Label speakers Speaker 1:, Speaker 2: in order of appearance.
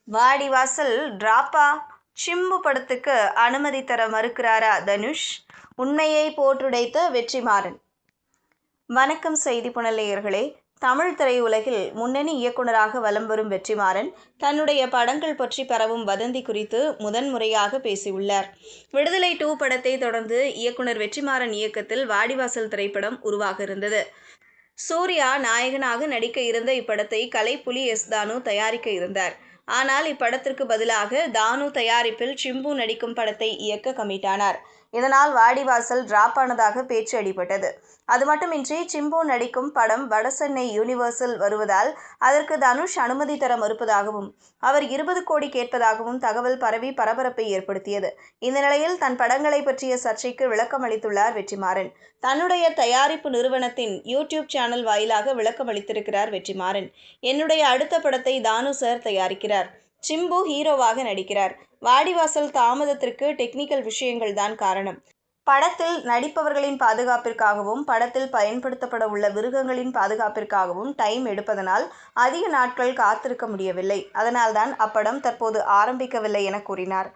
Speaker 1: வாடிவாசல் டிராப்பா சிம்பு படத்துக்கு அனுமதி தர மறுக்கிறாரா தனுஷ்? உண்மையை போட்டுடைத்த வெற்றிமாறன். வணக்கம் செய்தி புனலேயர்களே. தமிழ் திரையுலகில் முன்னணி இயக்குனராக வலம் வரும் வெற்றிமாறன் தன்னுடைய படங்கள் பற்றி பரவும் வதந்தி குறித்து முதன்முறையாக பேசியுள்ளார். விடுதலை 2 படத்தை தொடர்ந்து இயக்குனர் வெற்றிமாறன் இயக்கத்தில் வாடிவாசல் திரைப்படம் உருவாக இருந்தது. சூர்யா நாயகனாக நடிக்க இருந்த இப்படத்தை கலைப்புலி எஸ். தானு தயாரிக்க இருந்தார். ஆனால் இப்படத்திற்கு பதிலாக தானு தயாரிப்பில் சிம்பு நடிக்கும் படத்தை இயக்க கமிட் ஆனார். இதனால் வாடிவாசல் டிராப் ஆனதாக பேச்சு அடிபட்டது. அது மட்டுமின்றி சிம்பு நடிக்கும் படம் வடசென்னை யூனிவர்சில் வருவதால் அதற்கு தனுஷ் அனுமதி தர மறுப்பதாகவும் அவர் 20 கோடி கேட்பதாகவும் தகவல் பரவி பரபரப்பை ஏற்படுத்தியது. இந்த நிலையில் தன் படங்களை பற்றிய சர்ச்சைக்கு விளக்கம் அளித்துள்ளார் வெற்றிமாறன். தன்னுடைய தயாரிப்பு நிறுவனத்தின் யூடியூப் சேனல் வாயிலாக விளக்கம் அளித்திருக்கிறார் வெற்றிமாறன். என்னுடைய அடுத்த படத்தை தானு சார் தயாரிக்கிறார். சிம்பு ஹீரோவாக நடிக்கிறார். வாடிவாசல் தாமதத்திற்கு டெக்னிக்கல் விஷயங்கள் தான் காரணம். படத்தில் நடிப்பவர்களின் பாதுகாப்பிற்காகவும் படத்தில் பயன்படுத்தப்பட உள்ள மிருகங்களின் பாதுகாப்பிற்காகவும் டைம் எடுப்பதனால் அதிக நாட்கள் காத்திருக்க முடியவில்லை. அதனால்தான் அப்படம் தற்போது ஆரம்பிக்கவில்லை என கூறினார்.